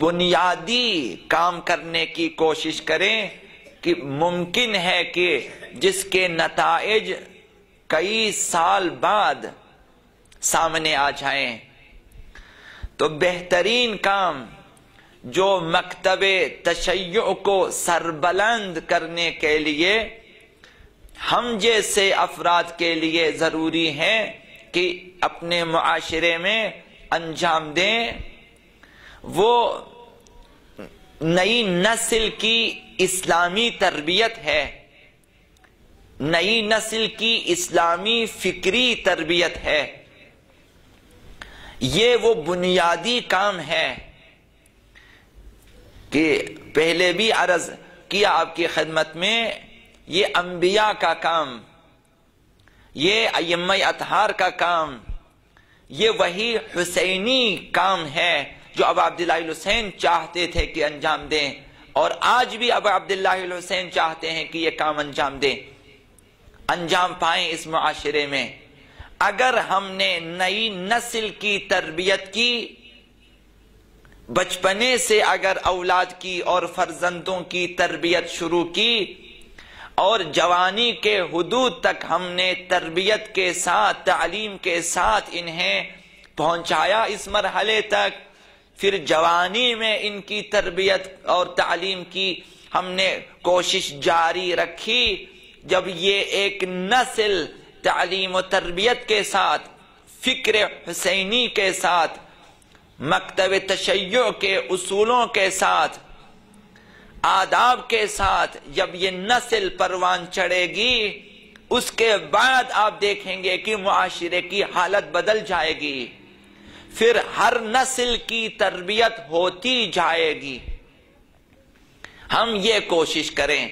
بنیادی کام کرنے کی کوشش کریں کہ ممکن ہے کہ جس کے نتائج کئی سال بعد سامنے آ جائیں، تو بہترین کام جو مکتب تشیع کو سربلند کرنے کے لیے ہم جیسے افراد کے لیے ضروری ہے کہ اپنے معاشرے میں انجام دیں، وہ نئی نسل کی اسلامی تربیت ہے، نئی نسل کی اسلامی فکری تربیت ہے۔ یہ وہ بنیادی کام ہے کہ پہلے بھی عرض کیا آپ کی خدمت میں، یہ انبیاء کا کام، یہ ائمہ اطہار کا کام، یہ وہی حسینی کام ہے جو ابا عبداللہ الحسین چاہتے تھے کہ انجام دیں، اور آج بھی ابا عبداللہ الحسین چاہتے ہیں کہ یہ کام انجام دیں، انجام پائیں اس معاشرے میں۔ اگر ہم نے نئی نسل کی تربیت کی، بچپنے سے اگر اولاد کی اور فرزندوں کی تربیت شروع کی، اور جوانی کے حدود تک ہم نے تربیت کے ساتھ، تعلیم کے ساتھ انہیں پہنچایا اس مرحلے تک، پھر جوانی میں ان کی تربیت اور تعلیم کی ہم نے کوشش جاری رکھی، جب یہ ایک نسل تعلیم و تربیت کے ساتھ، فکر حسینی کے ساتھ، مکتب تشیع کے اصولوں کے ساتھ، آداب کے ساتھ جب یہ نسل پروان چڑھے گی، اس کے بعد آپ دیکھیں گے کہ معاشرے کی حالت بدل جائے گی، پھر ہر نسل کی تربیت ہوتی جائے گی۔ ہم یہ کوشش کریں،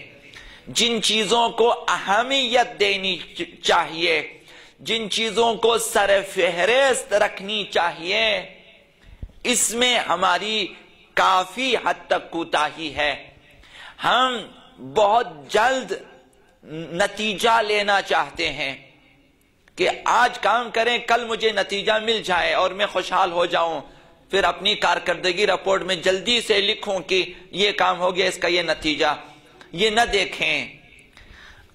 جن چیزوں کو اہمیت دینی چاہیے، جن چیزوں کو سر فہرست رکھنی چاہیے، اس میں ہماری کافی حد تک کوتاہی ہے۔ ہم بہت جلد نتیجہ لینا چاہتے ہیں کہ آج کام کریں، کل مجھے نتیجہ مل جائے اور میں خوشحال ہو جاؤں، پھر اپنی کارکردگی رپورٹ میں جلدی سے لکھوں کہ یہ کام ہو گیا، اس کا یہ نتیجہ۔ یہ نہ دیکھیں،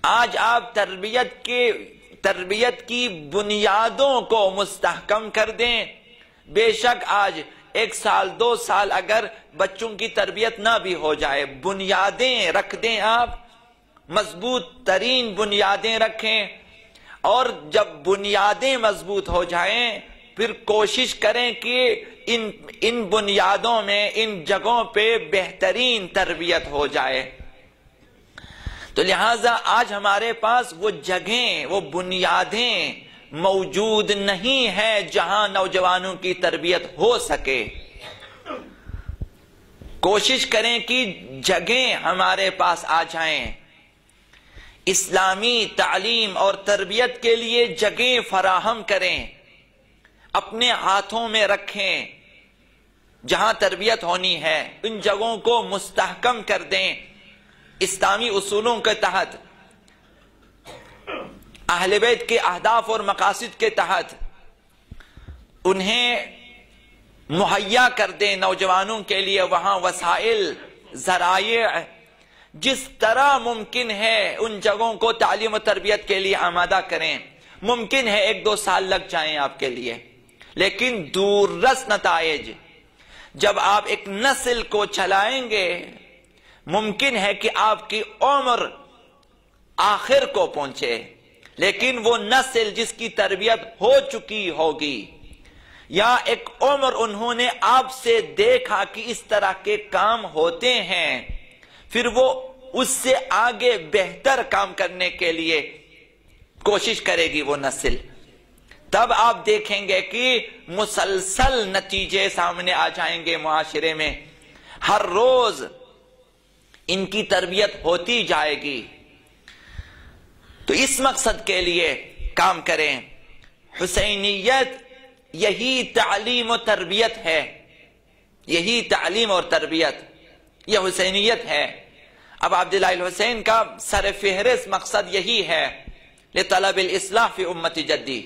آج آپ تربیت کی بنیادوں کو مستحکم کر دیں۔ بے شک آج 1 سال 2 سال اگر بچوں کی تربیت نہ بھی ہو جائے، بنیادیں رکھ دیں، آپ مضبوط ترین بنیادیں رکھیں، اور جب بنیادیں مضبوط ہو جائیں پھر کوشش کریں کہ ان بنیادوں میں، ان جگہوں پہ بہترین تربیت ہو جائے۔ تو لہٰذا آج ہمارے پاس وہ جگہیں، وہ بنیادیں موجود نہیں ہے جہاں نوجوانوں کی تربیت ہو سکے۔ کوشش کریں کہ جگہیں ہمارے پاس آ جائیں، اسلامی تعلیم اور تربیت کے لیے جگہیں فراہم کریں، اپنے ہاتھوں میں رکھیں، جہاں تربیت ہونی ہے ان جگہوں کو مستحکم کر دیں، اسلامی اصولوں کے تحت، اہل بیت کے اہداف اور مقاصد کے تحت انہیں مہیا کر دیں۔ نوجوانوں کے لیے وہاں وسائل، ذرائع جس طرح ممکن ہے ان جگہوں کو تعلیم و تربیت کے لیے آمادہ کریں۔ ممکن ہے 1-2 سال لگ جائیں آپ کے لیے، لیکن دور رس نتائج جب آپ ایک نسل کو چلائیں گے، ممکن ہے کہ آپ کی عمر آخر کو پہنچے، لیکن وہ نسل جس کی تربیت ہو چکی ہوگی، یا ایک عمر انہوں نے آپ سے دیکھا کہ اس طرح کے کام ہوتے ہیں، پھر وہ اس سے آگے بہتر کام کرنے کے لیے کوشش کرے گی وہ نسل۔ تب آپ دیکھیں گے کہ مسلسل نتیجے سامنے آ جائیں گے معاشرے میں، ہر روز ان کی تربیت ہوتی جائے گی۔ تو اس مقصد کے لیے کام کریں۔ حسینیت یہی تعلیم و تربیت ہے، یہی تعلیم اور تربیت، یہ حسینیت ہے۔ اب عبداللہ الحسین کا سر فہرست مقصد یہی ہے، لطلب الاصلاح فی امت جدی،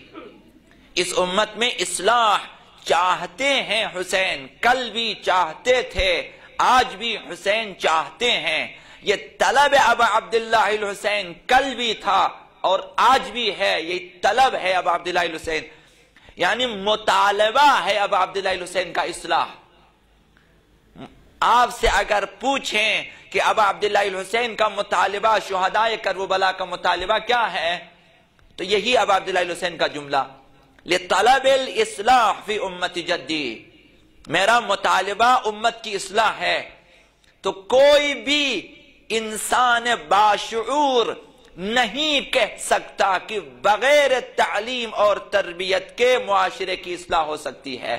اس امت میں اصلاح چاہتے ہیں حسین، کل بھی چاہتے تھے، آج بھی حسین چاہتے ہیں۔ یہ طلب ابا عبداللہ الحسین کل بھی تھا اور آج بھی ہے، یہ طلب ہے ابا عبداللہ الحسین، یعنی مطالبہ ہے ابا عبداللہ الحسین کا اصلاح۔ آپ سے اگر پوچھیں کہ ابا عبداللہ الحسین کا مطالبہ، شہدائے کربلا کا مطالبہ کیا ہے، تو یہی ابا عبداللہ الحسین کا جملہ، لطلب الاصلاح فی امت جدی، میرا مطالبہ امت کی اصلاح ہے۔ تو کوئی بھی انسان باشعور نہیں کہہ سکتا کہ بغیر تعلیم اور تربیت کے معاشرے کی اصلاح ہو سکتی ہے،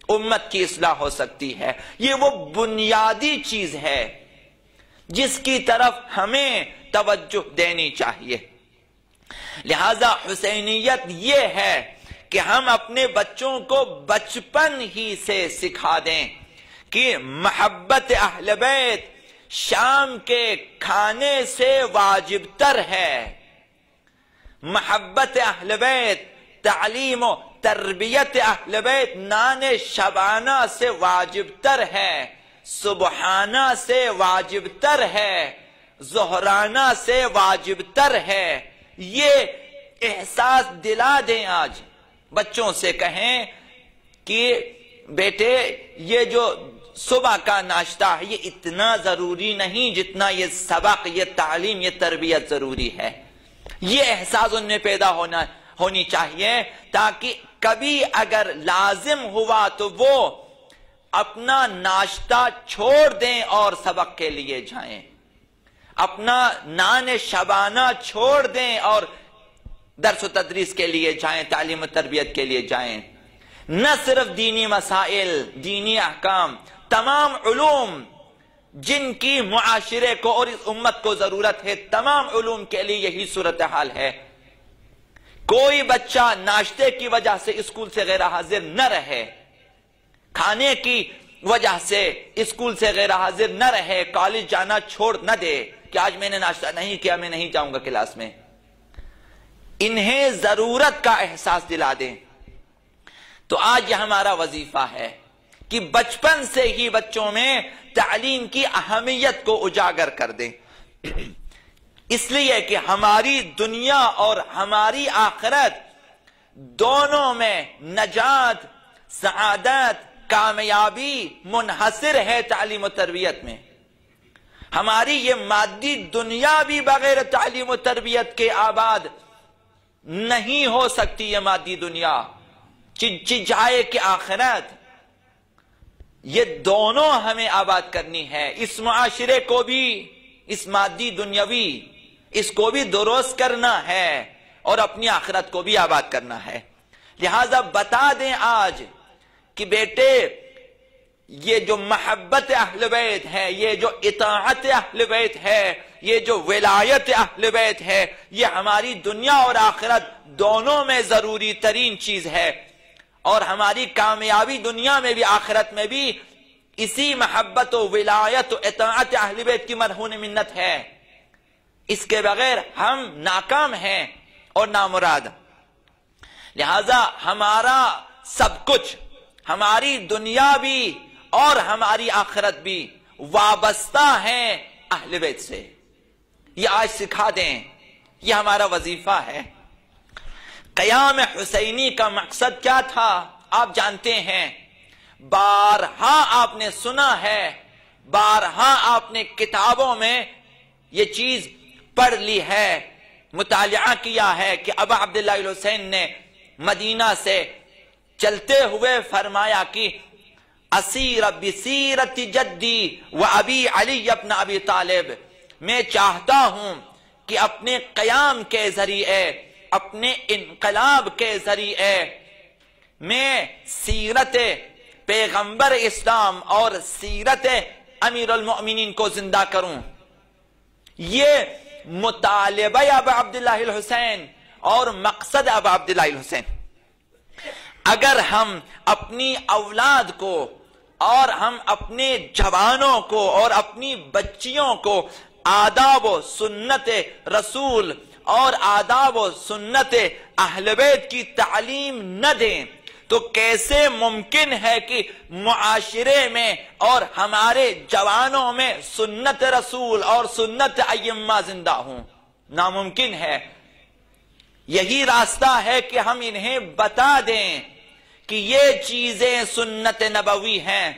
امت کی اصلاح ہو سکتی ہے۔ یہ وہ بنیادی چیز ہے جس کی طرف ہمیں توجہ دینی چاہیے۔ لہذا حسینیت یہ ہے کہ ہم اپنے بچوں کو بچپن ہی سے سکھا دیں کہ محبت اہل بیت شام کے کھانے سے واجب تر ہے، محبت اہل بیت، تعلیم و تربیت اہل بیت نان شبانہ سے واجب تر ہے، سبحانہ سے واجب تر ہے، ظہرانہ سے واجب تر ہے۔ یہ احساس دلا دیں، آج بچوں سے کہیں کہ بیٹے یہ جو صبح کا ناشتہ ہے یہ اتنا ضروری نہیں جتنا یہ سبق، یہ تعلیم، یہ تربیت ضروری ہے۔ یہ احساس ان میں پیدا ہونی چاہیے تاکہ کبھی اگر لازم ہوا تو وہ اپنا ناشتہ چھوڑ دیں اور سبق کے لیے جائیں، اپنا نان شبانہ چھوڑ دیں اور درس و تدریس کے لیے جائیں، تعلیم و تربیت کے لیے جائیں۔ نہ صرف دینی مسائل، دینی احکام، تمام علوم جن کی معاشرے کو اور اس امت کو ضرورت ہے، تمام علوم کے لیے یہی صورتحال ہے۔ کوئی بچہ ناشتے کی وجہ سے اسکول سے غیر حاضر نہ رہے، کھانے کی وجہ سے اسکول سے غیر حاضر نہ رہے، کالج جانا چھوڑ نہ دے کہ آج میں نے ناشتہ نہیں کیا، میں نہیں جاؤں گا کلاس میں۔ انہیں ضرورت کا احساس دلا دیں۔ تو آج یہ ہمارا وظیفہ ہے کہ بچپن سے ہی بچوں میں تعلیم کی اہمیت کو اجاگر کر دیں، اس لیے کہ ہماری دنیا اور ہماری آخرت دونوں میں نجات، سعادت، کامیابی منحصر ہے تعلیم و تربیت میں۔ ہماری یہ مادی دنیا بھی بغیر تعلیم و تربیت کے آباد نہیں ہو سکتی۔ یہ مادی دنیا، چجائے کہ آخرت، یہ دونوں ہمیں آباد کرنی ہے۔ اس معاشرے کو بھی، اس مادی دنیاوی، اس کو بھی درست کرنا ہے اور اپنی آخرت کو بھی آباد کرنا ہے۔ لہذا بتا دیں آج کہ بیٹے یہ جو محبت اہل بیت ہے، یہ جو اطاعت اہل بیت ہے، یہ جو ولایت اہل بیت ہے، یہ ہماری دنیا اور آخرت دونوں میں ضروری ترین چیز ہے، اور ہماری کامیابی دنیا میں بھی آخرت میں بھی اسی محبت و ولایت و اطاعت اہل بیت کی مرہون منت ہے۔ اس کے بغیر ہم ناکام ہیں اور نامراد۔ لہذا ہمارا سب کچھ، ہماری دنیا بھی اور ہماری آخرت بھی وابستہ ہیں اہل بیت سے۔ یہ آج سکھا دیں، یہ ہمارا وظیفہ ہے۔ قیام حسینی کا مقصد کیا تھا آپ جانتے ہیں، بارہا آپ نے سنا ہے، بارہا آپ نے کتابوں میں یہ چیز پڑھ لی ہے، مطالعہ کیا ہے کہ ابا عبداللہ الحسین نے مدینہ سے چلتے ہوئے فرمایا کہ اسیر بسیرت جدی و ابی علی ابن ابی طالب، میں چاہتا ہوں کہ اپنے قیام کے ذریعے، اپنے انقلاب کے ذریعے میں سیرت پیغمبر اسلام اور سیرت امیر المؤمنین کو زندہ کروں۔ یہ مطالبہ ابا عبداللہ الحسین اور مقصد ابا عبداللہ الحسین۔ اگر ہم اپنی اولاد کو اور ہم اپنے جوانوں کو اور اپنی بچیوں کو آداب و سنت رسول اور آداب و سنت اہل بیت کی تعلیم نہ دیں تو کیسے ممکن ہے کہ معاشرے میں اور ہمارے جوانوں میں سنت رسول اور سنت ائمہ زندہ ہوں؟ ناممکن ہے۔ یہی راستہ ہے کہ ہم انہیں بتا دیں کہ یہ چیزیں سنت نبوی ہیں،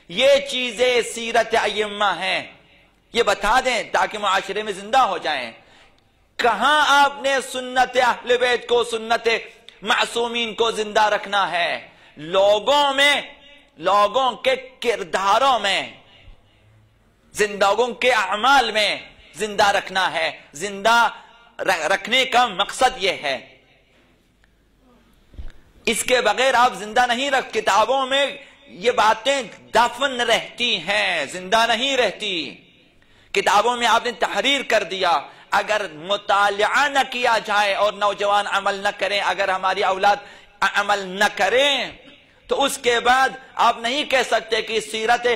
یہ چیزیں سیرت ائمہ ہیں، یہ بتا دیں تاکہ معاشرے میں زندہ ہو جائیں۔ کہاں آپ نے سنت اہل بیت کو، سنت معصومین کو زندہ رکھنا ہے؟ لوگوں میں، لوگوں کے کرداروں میں، زندگوں کے اعمال میں زندہ رکھنا ہے۔ زندہ رکھنے کا مقصد یہ ہے، اس کے بغیر آپ زندہ نہیں رکھ۔ کتابوں میں یہ باتیں دفن رہتی ہیں، زندہ نہیں رہتی۔ کتابوں میں آپ نے تحریر کر دیا، اگر مطالعہ نہ کیا جائے اور نوجوان عمل نہ کریں، اگر ہماری اولاد عمل نہ کریں، تو اس کے بعد آپ نہیں کہہ سکتے کہ سیرت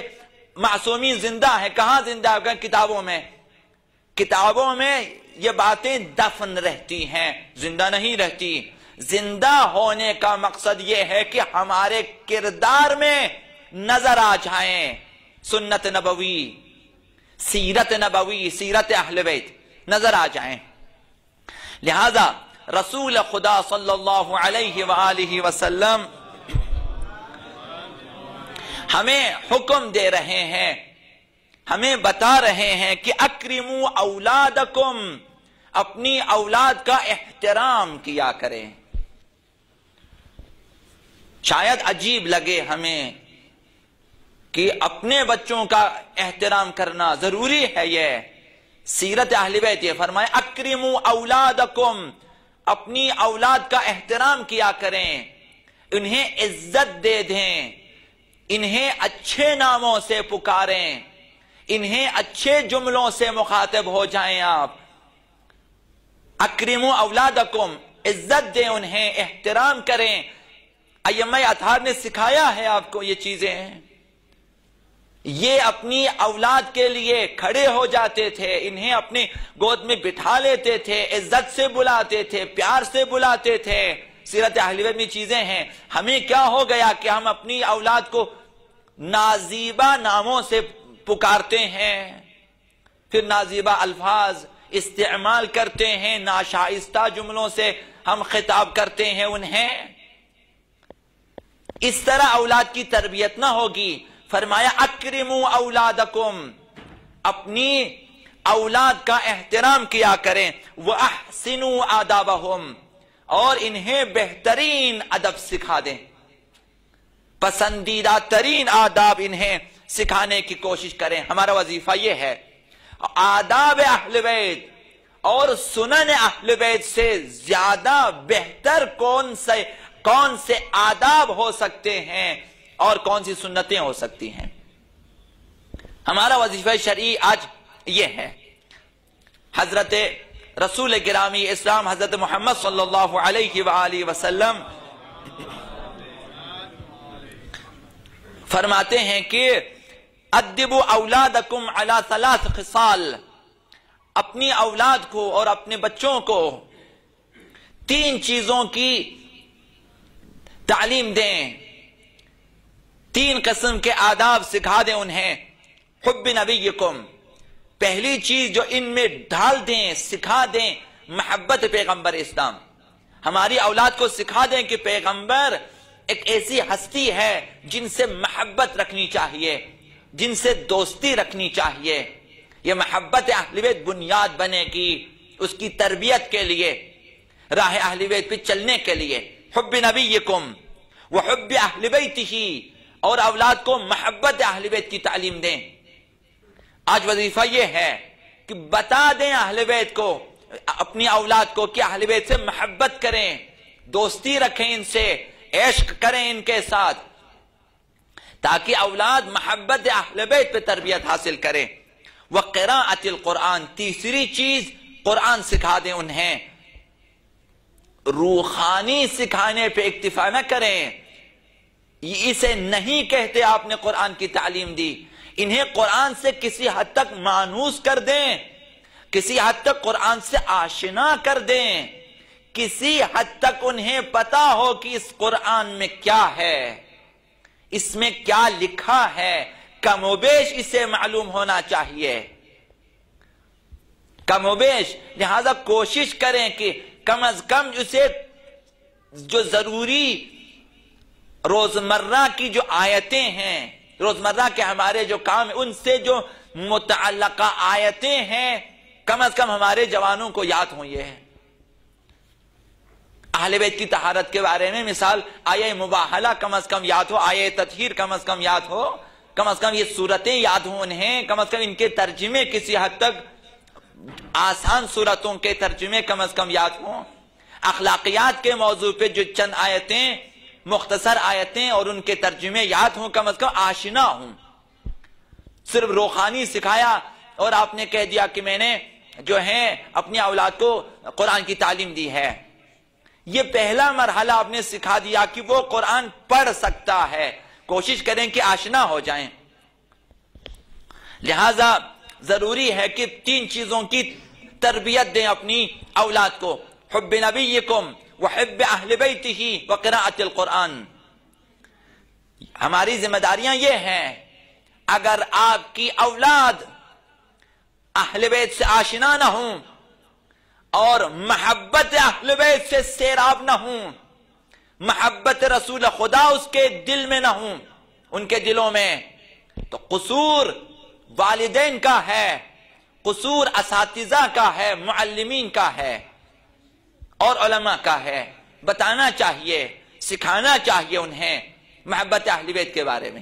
معصومین زندہ ہے۔ کہاں زندہ ہے؟ کتابوں میں۔ کتابوں میں یہ باتیں دفن رہتی ہیں، زندہ نہیں رہتی۔ زندہ ہونے کا مقصد یہ ہے کہ ہمارے کردار میں نظر آ جائیں سنت نبوی، سیرت نبوی، سیرت اہل بیت نظر آ جائیں۔ لہذا رسول خدا صلی اللہ علیہ وآلہ وسلم ہمیں حکم دے رہے ہیں، ہمیں بتا رہے ہیں کہ اکرموا اولادکم، اپنی اولاد کا احترام کیا کریں۔ شاید عجیب لگے ہمیں کہ اپنے بچوں کا احترام کرنا ضروری ہے، یہ سیرت اہل بیت یہ فرمائے اکرموا اولادکم، اپنی اولاد کا احترام کیا کریں، انہیں عزت دے دیں، انہیں اچھے ناموں سے پکاریں، انہیں اچھے جملوں سے مخاطب ہو جائیں آپ۔ اکرموا اولادکم، عزت دیں انہیں، احترام کریں۔ ائمہ اطہار نے سکھایا ہے آپ کو یہ چیزیں، یہ اپنی اولاد کے لیے کھڑے ہو جاتے تھے، انہیں اپنی گود میں بٹھا لیتے تھے، عزت سے بلاتے تھے، پیار سے بلاتے تھے۔ سیرت اہل بیت میں چیزیں ہیں۔ ہمیں کیا ہو گیا کہ ہم اپنی اولاد کو نازیبا ناموں سے پکارتے ہیں، پھر نازیبا الفاظ استعمال کرتے ہیں، ناشائستہ جملوں سے ہم خطاب کرتے ہیں انہیں۔ اس طرح اولاد کی تربیت نہ ہوگی۔ فرمایا اکرموا اولادکم، اپنی اولاد کا احترام کیا کریں، وَأَحْسِنُوا آدَابَهُمْ، اور انہیں بہترین ادب سکھا دیں، پسندیدہ ترین آداب انہیں سکھانے کی کوشش کریں۔ ہمارا وظیفہ یہ ہے۔ آداب اہل بیت اور سنن اہل بیت سے زیادہ بہتر کون سے آداب ہو سکتے ہیں اور کون سی سنتیں ہو سکتی ہیں؟ ہمارا وظیفہ شرعی آج یہ ہے۔ حضرت رسول گرامی اسلام حضرت محمد صلی اللہ علیہ وآلہ وسلم فرماتے ہیں کہ ادبوا اولادکم علی ثلاث خصال، اپنی اولاد کو اور اپنے بچوں کو تین چیزوں کی تعلیم دیں، تین قسم کے آداب سکھا دیں انہیں۔ حب نبیکم، پہلی چیز جو ان میں ڈال دیں، سکھا دیں، محبت پیغمبر اسلام۔ ہماری اولاد کو سکھا دیں کہ پیغمبر ایک ایسی ہستی ہے جن سے محبت رکھنی چاہیے، جن سے دوستی رکھنی چاہیے۔ یہ محبت اہل بیت بنیاد بنے گی اس کی تربیت کے لیے، راہ اہل بیت پہ چلنے کے لیے۔ حب نبیکم وحب اہل بیتہ، اور اولاد کو محبت اہل بیت کی تعلیم دیں۔ آج وظیفہ یہ ہے کہ بتا دیں اہل بیت کو، اپنی اولاد کو، کہ اہل بیت سے محبت کریں، دوستی رکھیں ان سے، عشق کریں ان کے ساتھ، تاکہ اولاد محبت اہل بیت پہ تربیت حاصل کریں۔ وقراءۃ القرآن، تیسری چیز قرآن سکھا دیں انہیں۔ روحانی سکھانے پہ اکتفا نہ کریں، اسے نہیں کہتے آپ نے قرآن کی تعلیم دی، انہیں قرآن سے کسی حد تک مانوس کر دیں، کسی حد تک قرآن سے آشنا کر دیں، کسی حد تک انہیں پتا ہو کہ اس قرآن میں کیا ہے، اس میں کیا لکھا ہے، کم و بیش اسے معلوم ہونا چاہیے، کم و بیش۔ لہذا کوشش کریں کہ کم از کم اسے جو ضروری روزمرہ کی جو آیتیں ہیں، روزمرہ کے ہمارے جو کام ہیں، ان سے جو متعلقہ آیتیں ہیں، کم از کم ہمارے جوانوں کو یاد ہوں۔ یہ ہے اہل بیت کی طہارت کے بارے میں مثال، آیہ مباہلہ کم از کم یاد ہو، آیہ تطہیر کم از کم یاد ہو، کم از کم یہ صورتیں یاد ہوں انہیں، کم از کم ان کے ترجمے کسی حد تک آسان صورتوں کے ترجمے کم از کم یاد ہوں، اخلاقیات کے موضوع پہ جو چند آیتیں، مختصر آیتیں اور ان کے ترجمے یاد ہوں، کم از کم آشنا ہوں۔ صرف روحانی سکھایا اور آپ نے کہہ دیا کہ میں نے جو ہے اپنی اولاد کو قرآن کی تعلیم دی ہے، یہ پہلا مرحلہ آپ نے سکھا دیا کہ وہ قرآن پڑھ سکتا ہے، کوشش کریں کہ آشنا ہو جائیں۔ لہذا ضروری ہے کہ تین چیزوں کی تربیت دیں اپنی اولاد کو، حب نبیکم وحب اہل بیتہ وقراءۃ القرآن۔ ہماری ذمہ داریاں یہ ہیں، اگر آپ کی اولاد اہل بیت سے آشنا نہ ہوں اور محبت اہل بیت سے سیراب نہ ہوں، محبت رسول خدا اس کے دل میں نہ ہوں، ان کے دلوں میں، تو قصور والدین کا ہے، قصور اساتذہ کا ہے، معلمین کا ہے اور علماء کا ہے۔ بتانا چاہیے، سکھانا چاہیے انہیں محبت اہل بیت کے بارے میں۔